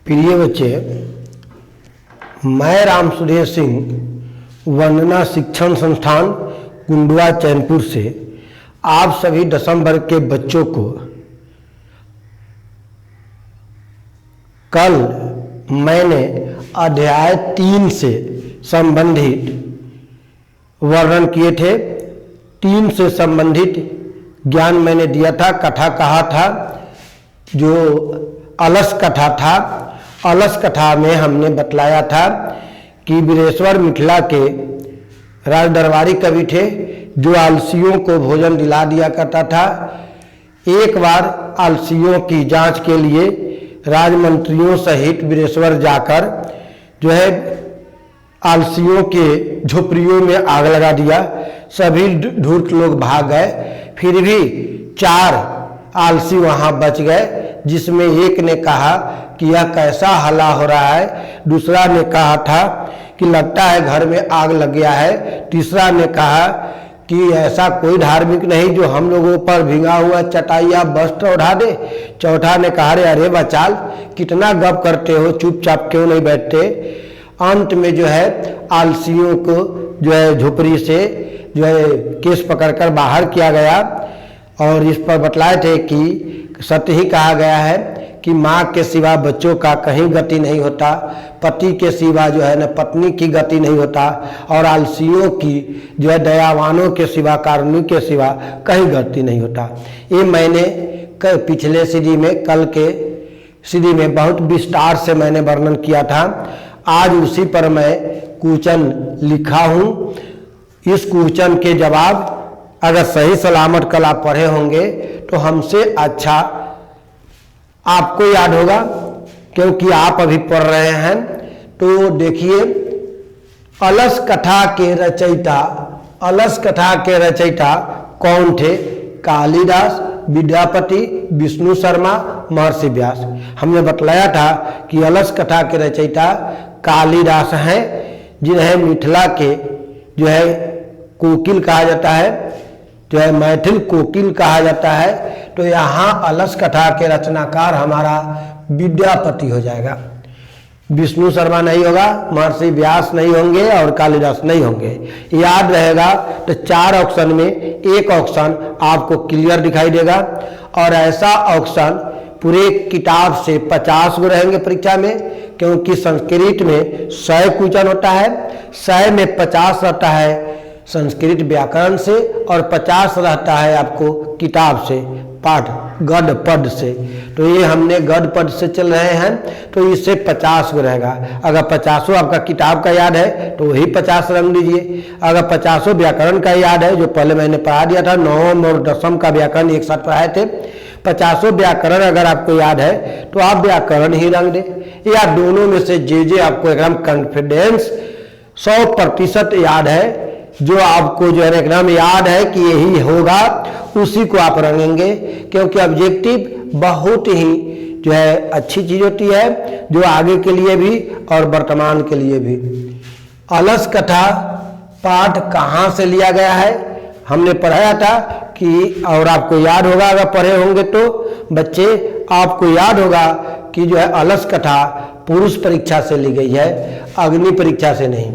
प्रिय बच्चे, मैं राम सुधीर सिंह वंदना शिक्षण संस्थान कुंडवा चैनपुर से आप सभी 10वीं वर्ग के बच्चों को कल मैंने अध्याय 3 से संबंधित वर्णन किए थे। 3 से संबंधित ज्ञान मैंने दिया था, कथा कहा था, जो अलस कथा था। अलस कथा में हमने बतलाया था कि वीरेश्वर मिथिला के राज दरबारी कवि थे जो आलसियों को भोजन दिला दिया करता था। एक बार आलसियों की जांच के लिए राजमंत्रियों सहित वीरेश्वर जाकर जो है आलसियों के झोपड़ियों में आग लगा दिया। सभी धूर्त लोग भाग गए, फिर भी 4 आलसी वहां बच गए, जिसमें एक ने कहा कि यह कैसा हल्ला हो रहा है, दूसरा ने कहा था कि लगता है घर में आग लग गया है, तीसरा ने कहा कि ऐसा कोई धार्मिक नहीं जो हम लोगों पर भींगा हुआ चटाइया वस्त्र उठा दे, चौथा ने कहा अरे बचाल कितना गप करते हो, चुपचाप क्यों नहीं बैठते। अंत में जो है आलसियों को जो है झोपड़ी से जो है केस पकड़कर बाहर किया गया और इस पर बतलाए थे कि सत्य ही कहा गया है कि माँ के सिवा बच्चों का कहीं गति नहीं होता, पति के सिवा जो है न पत्नी की गति नहीं होता, और आलसियों की जो है दयावानों के सिवा कारुणी के सिवा कहीं गति नहीं होता। ये मैंने पिछले सीढ़ी में, कल के सीढ़ी में बहुत विस्तार से मैंने वर्णन किया था। आज उसी पर मैं क्वेश्चन लिखा हूँ। इस क्वेश्चन के जवाब अगर सही सलामत कल आप पढ़े होंगे तो हमसे अच्छा आपको याद होगा, क्योंकि आप अभी पढ़ रहे हैं। तो देखिए, अलस कथा के रचयिता कौन थे? कालिदास, विद्यापति, विष्णु शर्मा, महर्षि व्यास। हमने बतलाया था कि अलस कथा के रचयिता कालिदास हैं, जिन्हें मिथिला के जो है कोकिल कहा जाता है, जो है मैथिल कोकिल कहा जाता है। तो यहाँ अलस कथा के रचनाकार हमारा विद्यापति हो जाएगा। विष्णु शर्मा नहीं होगा, महर्षि व्यास नहीं होंगे और कालिदास नहीं होंगे। याद रहेगा। तो 4 ऑप्शन में एक ऑप्शन आपको क्लियर दिखाई देगा, और ऐसा ऑप्शन पूरे किताब से 50 गो रहेंगे परीक्षा में, क्योंकि संस्कृत में 100 क्वेश्चन होता है, 100 में 50 रहता है संस्कृत व्याकरण से और 50 रहता है आपको किताब से, पाठ गद्य पद से। तो ये हमने गद्य पद से चल रहे हैं, तो इससे 50 को रहेगा। अगर 50 आपका किताब का याद है तो वही 50 रंग दीजिए। अगर 50 व्याकरण का याद है, जो पहले मैंने पढ़ा दिया था, 9वीं और 10वीं का व्याकरण एक साथ पढ़ाए थे, 50 व्याकरण अगर आपको याद है तो आप व्याकरण ही रंग दे, या दोनों में से जे आपको एकदम कॉन्फिडेंस 100% याद है, जो आपको जो है एकदम याद है कि यही होगा, उसी को आप रंगेंगे। क्योंकि ऑब्जेक्टिव बहुत ही जो है अच्छी चीज होती है, जो आगे के लिए भी और वर्तमान के लिए भी। अलस कथा पाठ कहाँ से लिया गया है हमने पढ़ाया था कि, और आपको याद होगा अगर पढ़े होंगे तो बच्चे, आपको याद होगा कि जो है अलस कथा पुरुष परीक्षा से ली गई है, अग्नि परीक्षा से नहीं।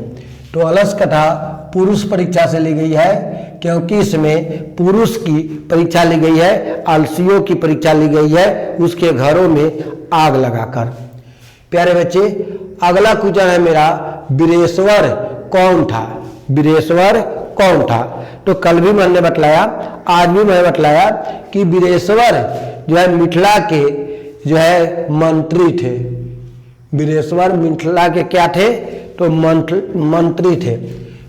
तो अलस कथा पुरुष परीक्षा से ली गई है, क्योंकि इसमें पुरुष की परीक्षा ली गई है, आलसियों की परीक्षा ली गई है उसके घरों में आग लगाकर। प्यारे बच्चे, अगला क्वेश्चन है मेरा, वीरेश्वर कौन था? वीरेश्वर कौन था? तो कल भी मैंने बतलाया, आज भी मैंने बतलाया कि वीरेश्वर जो है मिथिला के जो है मंत्री थे। वीरेश्वर मिथिला के क्या थे? तो मंत्री थे।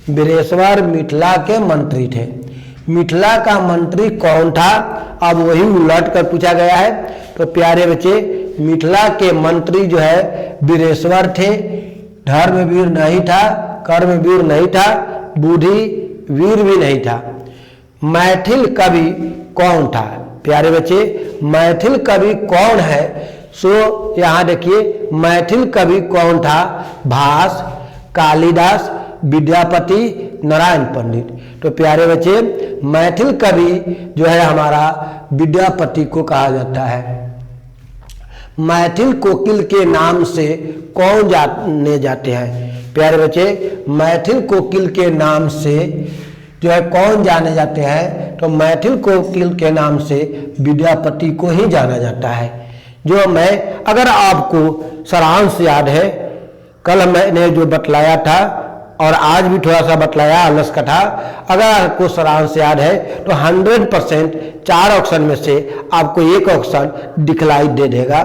वीरेश्वर मिथिला के मंत्री थे। मिथिला का मंत्री कौन था? अब वही उलट कर पूछा गया है। तो प्यारे बच्चे, मिथिला के मंत्री जो है वीरेश्वर थे। धर्मवीर नहीं था, कर्मवीर नहीं था, बुद्धि वीर भी नहीं था। मैथिल कवि कौन था? प्यारे बच्चे, मैथिल कवि कौन है? सो यहाँ देखिए, मैथिल कवि कौन था? भास, कालिदास, विद्यापति, नारायण पंडित। तो प्यारे बच्चे, मैथिल कवि जो है हमारा विद्यापति को कहा जाता है। मैथिल कोकिल के नाम से कौन जाने जाते हैं? प्यारे बच्चे, मैथिल कोकिल के नाम से जो है कौन जाने जाते हैं? तो मैथिल कोकिल के नाम से विद्यापति को ही जाना जाता है। जो मैं, अगर आपको सारांश याद है, कल मैंने जो बतलाया था और आज भी थोड़ा सा बतलाया अलस कथा, अगर आपको सारांश याद है तो 100% 4 ऑप्शन में से आपको एक ऑप्शन दिखलाई दे देगा।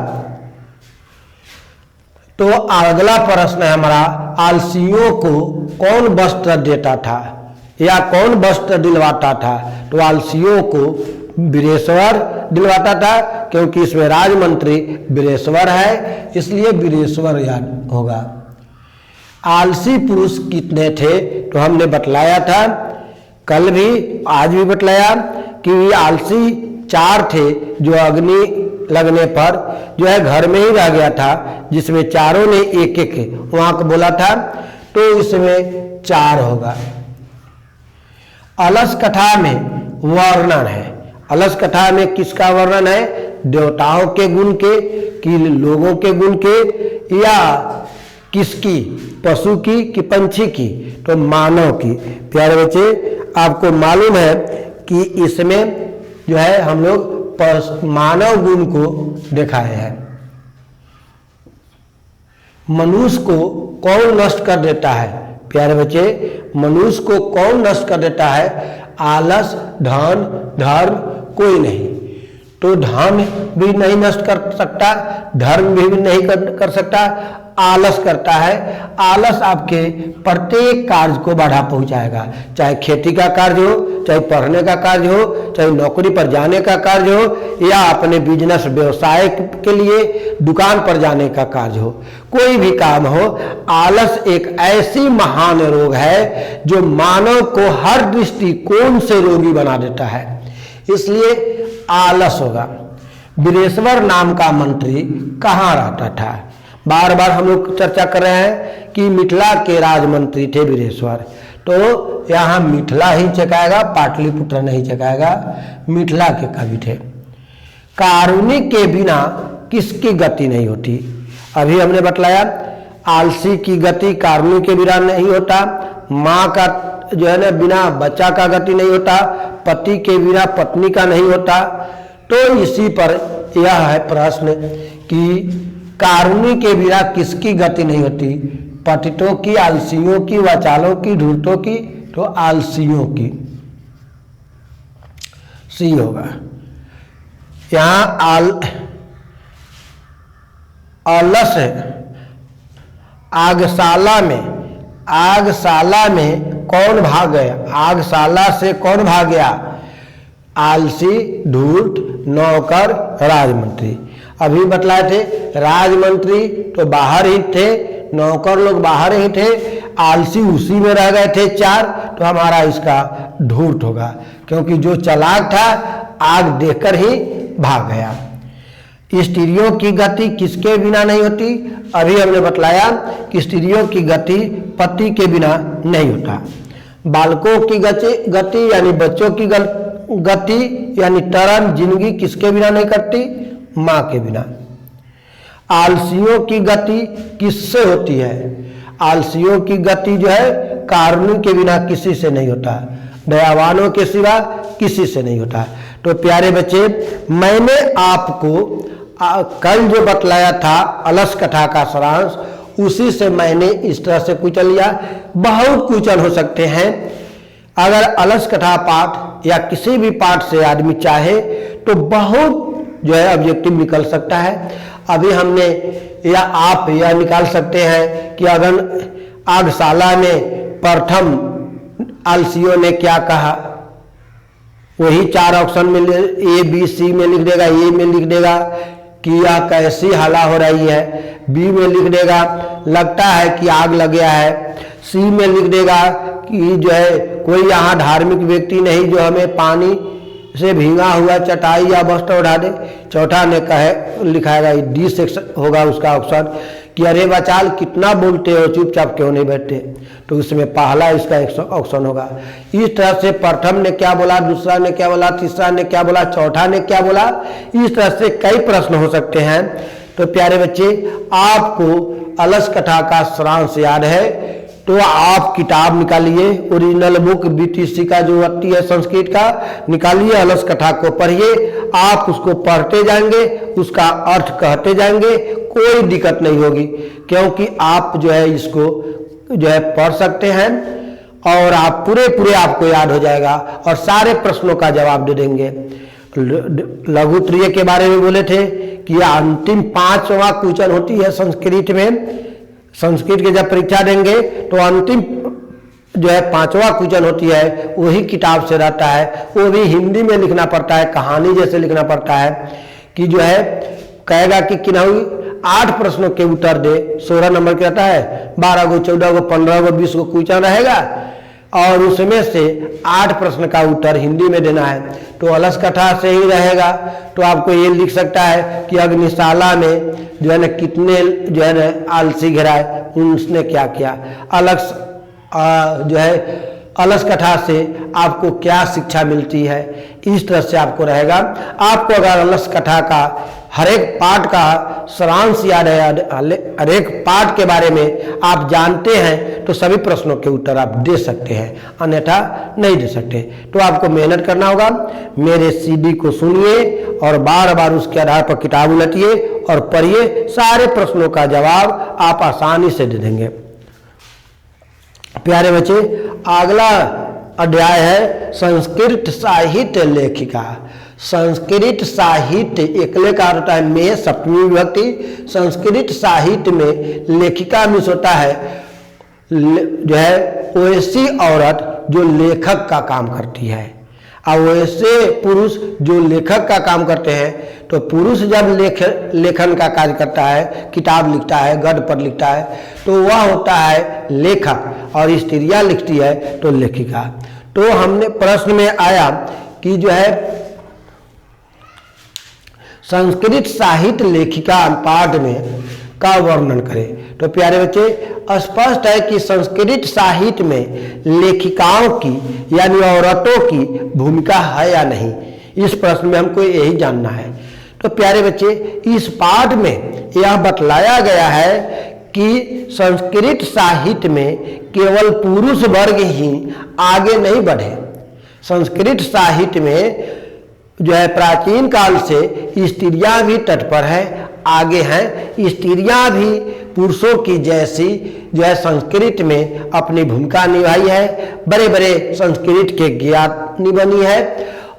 तो अगला प्रश्न है हमारा, आलसियों को कौन वस्त्र देता था या कौन वस्त्र दिलवाता था? तो आलसियों को वीरेश्वर दिलवाता था, क्योंकि इसमें राजमंत्री वीरेश्वर है, इसलिए वीरेश्वर याद होगा। आलसी पुरुष कितने थे? तो हमने बतलाया था कल भी, आज भी बतलाया कि आलसी 4 थे, जो अग्नि लगने पर जो है घर में ही रह गया था, जिसमें चारों ने एक एक वहां को बोला था, तो इसमें 4 होगा। अलस कथा में वर्णन है, अलस कथा में किसका वर्णन है? देवताओं के गुण के, कि लोगों के गुण के, या किसकी? पशु की कि पंछी की? तो मानव की। प्यारे बच्चे, आपको मालूम है कि इसमें जो है हम लोग मानव गुण को दिखाए हैं। मनुष्य को कौन नष्ट कर देता है? प्यारे बच्चे, मनुष्य को कौन नष्ट कर देता है? आलस, धन, धर्म कोई नहीं। तो धन भी नहीं नष्ट कर सकता, धर्म भी नहीं कर सकता, आलस करता है। आलस आपके प्रत्येक कार्य को बाधा पहुंचाएगा, चाहे खेती का कार्य हो, चाहे पढ़ने का कार्य हो, चाहे नौकरी पर जाने का कार्य हो, या अपने बिजनेस व्यवसाय के लिए दुकान पर जाने का कार्य हो, कोई भी काम हो। आलस एक ऐसी महान रोग है जो मानव को हर दृष्टिकोण से रोगी बना देता है, इसलिए आलस होगा। वीरेश्वर नाम का मंत्री कहाँ रहता था? बार बार हम लोग चर्चा कर रहे हैं कि मिथिला के राजमंत्री थे वीरेश्वर, तो यहाँ मिथिला ही चकाएगा, पाटलिपुत्र नहीं चकाएगा, मिथिला के कवि थे। कारुणिक के बिना किसकी गति नहीं होती? अभी हमने बतलाया आलसी की गति कारुणिक के बिना नहीं होता, माँ का जो है ना बिना बच्चा का गति नहीं होता, पति के बिना पत्नी का नहीं होता। तो इसी पर यह है प्रश्न कि कारुणी के बिना किसकी गति नहीं होती? पतितों की, आलसियों की, वाचालों की, धूर्तों की? तो आलसियों की, सी होगा। यहाँ आलस है। आगशाला में कौन भाग गया? आगशाला से कौन भाग गया? आलसी, धूर्त, नौकर, राजमंत्री। अभी बतलाए थे राजमंत्री तो बाहर ही थे, नौकर लोग बाहर ही थे, आलसी उसी में रह गए थे 4। तो हमारा इसका धूर्त होगा, क्योंकि जो चालाक था आग देखकर ही भाग गया। स्त्रियों की गति किसके बिना नहीं होती? अभी हमने बतलाया कि स्त्रियों की गति पति के बिना नहीं होता। बालकों की गति यानी बच्चों की गति यानी तरन जिंदगी किसके बिना नहीं करती? माँ के बिना। आलसियों की गति किससे होती है? आलसियों की गति जो है कारुण्य के बिना किसी से नहीं होता, दयावानों के सिवा किसी से नहीं होता। तो प्यारे बच्चे, मैंने आपको कल जो बतलाया था अलस कथा का सारांश, उसी से मैंने इस तरह से कुचल लिया। बहुत कुचल हो सकते हैं। अगर अलस कथा पाठ या किसी भी पाठ से आदमी चाहे तो बहुत जो है ऑब्जेक्टिव निकल सकता है। अभी हमने या आप यह निकाल सकते हैं कि अगर आगशाला में प्रथम आलसियों ने क्या कहा, वही 4 ऑप्शन में ए बी सी में लिख देगा, ए में लिख देगा कि यह कैसी हला हो रही है, बी में लिख देगा लगता है कि आग लग गया है, सी में लिख देगा कि जो है कोई यहाँ धार्मिक व्यक्ति नहीं जो हमें पानी से भींगा हुआ चटाई या वस्त्र उठा दे। चौथा ने कहे लिखाएगा डी सेक्शन होगा उसका ऑप्शन कि अरे बचाल कितना बोलते हो, चुपचाप क्यों नहीं बैठते। तो उसमें पहला इसका ऑप्शन होगा। इस तरह से प्रथम ने क्या बोला, दूसरा ने क्या बोला, तीसरा ने क्या बोला, चौथा ने क्या बोला, इस तरह से कई प्रश्न हो सकते हैं। तो प्यारे बच्चे, आपको अलस कथा का सारांश याद है तो आप किताब निकालिए, ओरिजिनल बुक बीटीसी का जो आती है संस्कृत का, निकालिए, अलस कथा को पढ़िए। आप उसको पढ़ते जाएंगे, उसका अर्थ कहते जाएंगे, कोई दिक्कत नहीं होगी, क्योंकि आप जो है इसको जो है पढ़ सकते हैं और आप पूरे आपको याद हो जाएगा और सारे प्रश्नों का जवाब दे देंगे। लघु त्रय के बारे में बोले थे कि अंतिम 5वां क्वेश्चन होती है संस्कृत में। संस्कृत के जब परीक्षा देंगे तो अंतिम जो है 5वां क्वेश्चन होती है, वही किताब से रहता है, वो भी हिंदी में लिखना पड़ता है, कहानी जैसे लिखना पड़ता है कि जो है कहेगा कि किन्हीं 8 प्रश्नों के उत्तर दे, 16 नंबर के रहता है, 12 गो 14 गो 15 गो 20 गो क्वेश्चन रहेगा और उसमें से 8 प्रश्न का उत्तर हिंदी में देना है। तो अलस कथा से ही रहेगा, तो आपको ये लिख सकता है कि अग्निशाला में जो है ना कितने जो है ना आलसी घिराए, उसने क्या किया। जो है अलस कथा से आपको क्या शिक्षा मिलती है, इस तरह से आपको रहेगा। आपको अगर अलस कथा का हर एक पाठ का सारांश याद है, हर एक पाठ के बारे में आप जानते हैं, तो सभी प्रश्नों के उत्तर आप दे सकते हैं, अन्यथा नहीं दे सकते। तो आपको मेहनत करना होगा, मेरे सीडी को सुनिए और बार बार उसके आधार पर किताब उलटिए और पढ़िए, सारे प्रश्नों का जवाब आप आसानी से दे देंगे। प्यारे बच्चे, अगला अध्याय है संस्कृत साहित्य लेखिका। संस्कृत साहित्य एकले का होता है में, सप्तमी विभक्ति। संस्कृत साहित्य में लेखिका मीन्स होता है जो है वो ऐसी औरत जो लेखक का काम करती है, और वैसे पुरुष जो लेखक का काम करते हैं। तो पुरुष जब लेखन का कार्य करता है, किताब लिखता है, गद्य पद्य लिखता है, तो वह होता है लेखक, और स्त्रियां लिखती है तो लेखिका। तो हमने प्रश्न में आया कि जो है संस्कृत साहित्य लेखिका पाठ में का वर्णन करें। तो प्यारे बच्चे, स्पष्ट है कि संस्कृत साहित्य में लेखिकाओं की यानी औरतों की भूमिका है या नहीं, इस प्रश्न में हमको यही जानना है। तो प्यारे बच्चे, इस पाठ में यह बतलाया गया है कि संस्कृत साहित्य में केवल पुरुष वर्ग ही आगे नहीं बढ़े। संस्कृत साहित्य में जो है प्राचीन काल से स्त्रियां भी तत्पर है, आगे हैं। स्त्रियां भी पुरुषों की जैसी जो है संस्कृत में अपनी भूमिका निभाई है, बड़े बड़े संस्कृत के ज्ञानी बनी है।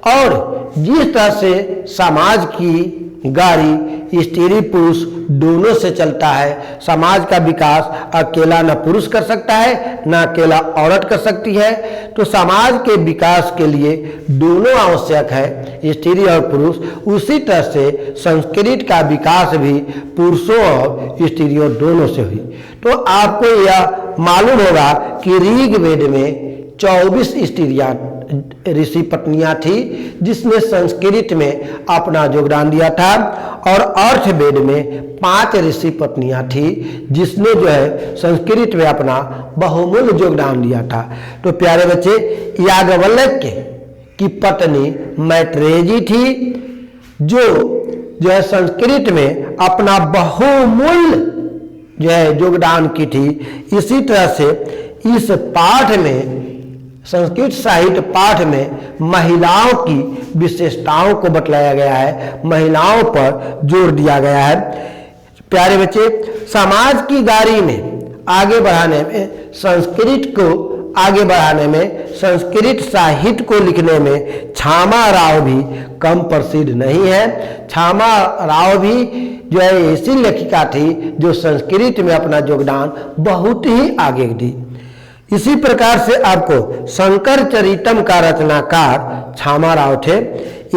और जिस तरह से समाज की गाड़ी स्त्री पुरुष दोनों से चलता है, समाज का विकास अकेला न पुरुष कर सकता है न अकेला औरत कर सकती है। तो समाज के विकास के लिए दोनों आवश्यक है, स्त्री और पुरुष। उसी तरह से संस्कृत का विकास भी पुरुषों और स्त्रियों दोनों से हुई। तो आपको यह मालूम होगा कि ऋग्वेद में 24 स्त्रियां ऋषि पत्नियां थी जिसने संस्कृत में अपना योगदान दिया था, और अर्थवेद में 5 ऋषि पत्नियां थी जिसने जो है संस्कृत में अपना बहुमूल्य योगदान दिया था। तो प्यारे बच्चे, याज्ञवल्क्य की पत्नी मैत्रेयी थी जो है संस्कृत में अपना बहुमूल्य जो है योगदान की थी। इसी तरह से इस पाठ में, संस्कृत साहित्य पाठ में महिलाओं की विशेषताओं को बतलाया गया है, महिलाओं पर जोर दिया गया है। प्यारे बच्चे, समाज की गाड़ी में आगे बढ़ाने में, संस्कृत को आगे बढ़ाने में, संस्कृत साहित्य को लिखने में छामा राव भी कम प्रसिद्ध नहीं है। छामा राव भी जो है ऐसी लेखिका थी जो संस्कृत में अपना योगदान बहुत ही आगे दी। इसी प्रकार से आपको शंकर चरितम का रचनाकार छामा राव थे।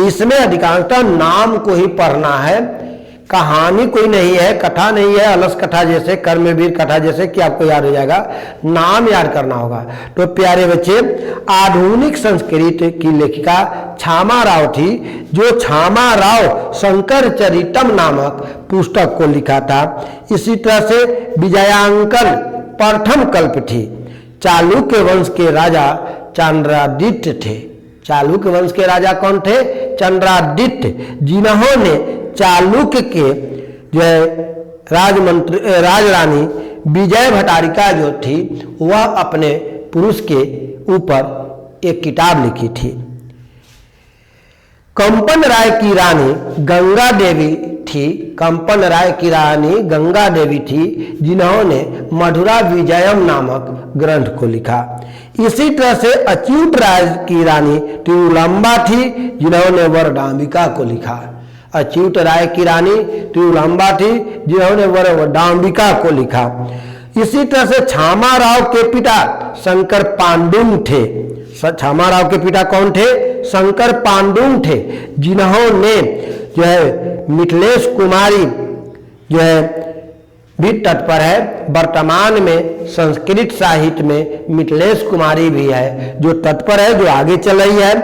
इसमें अधिकांशतः नाम को ही पढ़ना है, कहानी कोई नहीं है, कथा नहीं है, अलस कथा जैसे, कर्मवीर कथा जैसे कि आपको याद हो जाएगा, नाम याद करना होगा। तो प्यारे बच्चे, आधुनिक संस्कृत की लेखिका छामा राव थी, जो छामा राव शंकर चरितम नामक पुस्तक को लिखा था। इसी तरह से विजयांकन प्रथम कल्प थी। चालुक्य वंश के राजा चंद्रादित्य थे। चालुक्य वंश के राजा कौन थे? चंद्रादित्य, जिन्होंने चालुक्य के जो है राज रानी विजय भटारिका जो थी वह अपने पुरुष के ऊपर एक किताब लिखी थी। कंपन राय की रानी गंगा देवी थी। कंपन राय की रानी गंगा देवी थी जिन्होंने मधुरा विजयम नामक ग्रंथ को लिखा। इसी तरह से अच्युत राय की रानी तिरुलंबा थी जिन्होंने वरदाम्बिका को लिखा। अच्युत राय की रानी तिरुलंबा थी जिन्होंने वरदाम्बिका को लिखा। इसी तरह से छामा राव के पिता शंकर पांडुंग थे। छामा राव के पिता कौन थे? शंकर पांडुंग थे जिन्होंने जो है मिथिलेश कुमारी जो है भी तत्पर है। वर्तमान में संस्कृत साहित्य में मिथिलेश कुमारी भी है जो तत्पर है, जो आगे चल रही है।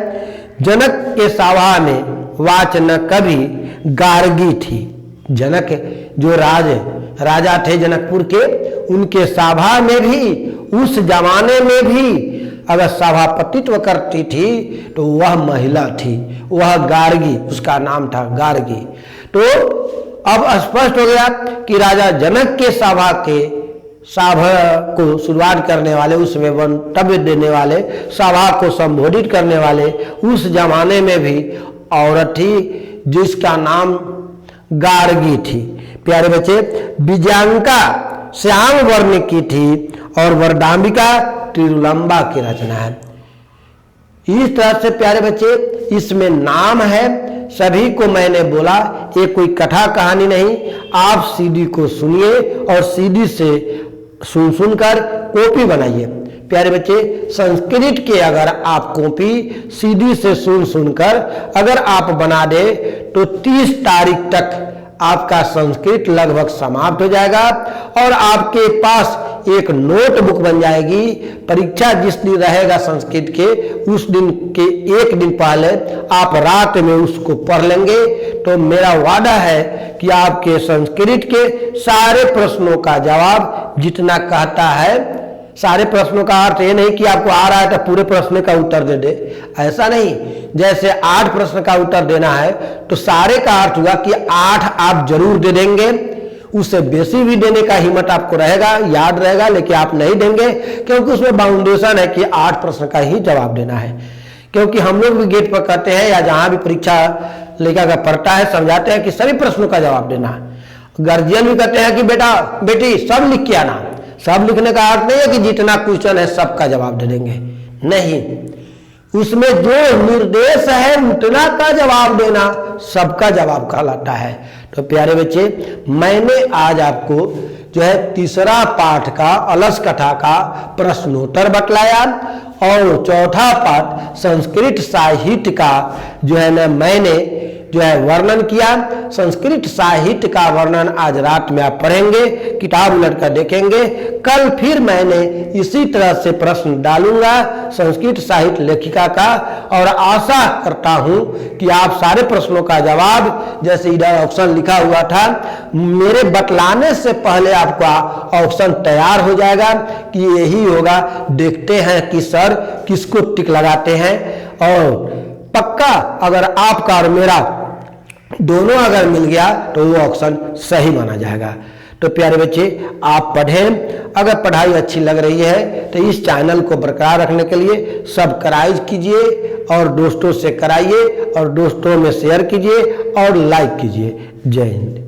जनक के सभा में वाचन कवि गार्गी थी। जनक जो राजा थे जनकपुर के, उनके सभा में भी उस जमाने में भी अगर सभापतित्व करती थी तो वह महिला थी, वह गार्गी, उसका नाम था गार्गी। तो अब स्पष्ट हो गया कि राजा जनक के सभा को शुरुआत करने वाले, उसमें वक्तव्य देने वाले, सभा को संबोधित करने वाले उस जमाने में भी औरत थी जिसका नाम गार्गी थी। प्यारे बच्चे, विजयांका श्याम वर्ण की थी और वरदाम्बिका तिरुलंबा की रचना है। इस तरह से प्यारे बच्चे इसमें नाम है। सभी को मैंने बोला ये कोई कथा कहानी नहीं, आप सीडी को सुनिए और सीडी से सुनकर कॉपी बनाइए। प्यारे बच्चे, संस्कृत के अगर आप कॉपी सीडी से सुनकर अगर आप बना दे तो 30 तारीख तक आपका संस्कृत लगभग समाप्त हो जाएगा और आपके पास एक नोटबुक बन जाएगी। परीक्षा जिस दिन रहेगा संस्कृत के, उस दिन के एक दिन पहले आप रात में उसको पढ़ लेंगे तो मेरा वादा है कि आपके संस्कृत के सारे प्रश्नों का जवाब जितना कहता है, सारे प्रश्नों का अर्थ ये नहीं कि आपको आ रहा है तो पूरे प्रश्न का उत्तर दे दे, ऐसा नहीं। जैसे 8 प्रश्न का उत्तर देना है तो सारे का अर्थ हुआ कि 8 आप जरूर दे देंगे, उससे बेसी भी देने का हिम्मत आपको रहेगा, याद रहेगा, लेकिन आप नहीं देंगे क्योंकि उसमें बाउंडेशन है कि 8 प्रश्न का ही जवाब देना है। क्योंकि हम लोग भी गेट पर कहते हैं या जहां भी परीक्षा लेकर पढ़ता है समझाते हैं कि सभी प्रश्नों का जवाब देना है। गार्जियन भी कहते हैं कि बेटा बेटी सब लिख के आना। सब लिखने का अर्थ नहीं है कि जितना क्वेश्चन है सबका जवाब दे देंगे, नहीं, उसमें जो निर्देश है उतना का जवाब देना सबका जवाब कहलाता है। तो प्यारे बच्चे, मैंने आज आपको जो है तीसरा पाठ का अलस कथा का प्रश्नोत्तर बतलाया और चौथा पाठ संस्कृत साहित्य का जो है ना मैंने जो है वर्णन किया। संस्कृत साहित्य का वर्णन आज रात में आप पढ़ेंगे, किताब उलट कर देखेंगे। कल फिर मैंने इसी तरह से प्रश्न डालूंगा संस्कृत साहित्य लेखिका का और आशा करता हूं कि आप सारे प्रश्नों का जवाब, जैसे इधर ऑप्शन लिखा हुआ था, मेरे बतलाने से पहले आपका ऑप्शन तैयार हो जाएगा कि यही होगा। देखते हैं कि सर किसको टिक लगाते हैं और पक्का अगर आपका और मेरा दोनों अगर मिल गया तो वो ऑप्शन सही माना जाएगा। तो प्यारे बच्चे, आप पढ़ें। अगर पढ़ाई अच्छी लग रही है तो इस चैनल को बरकरार रखने के लिए सब्सक्राइब कीजिए और दोस्तों से कराइए और दोस्तों में शेयर कीजिए और लाइक कीजिए। जय हिंद।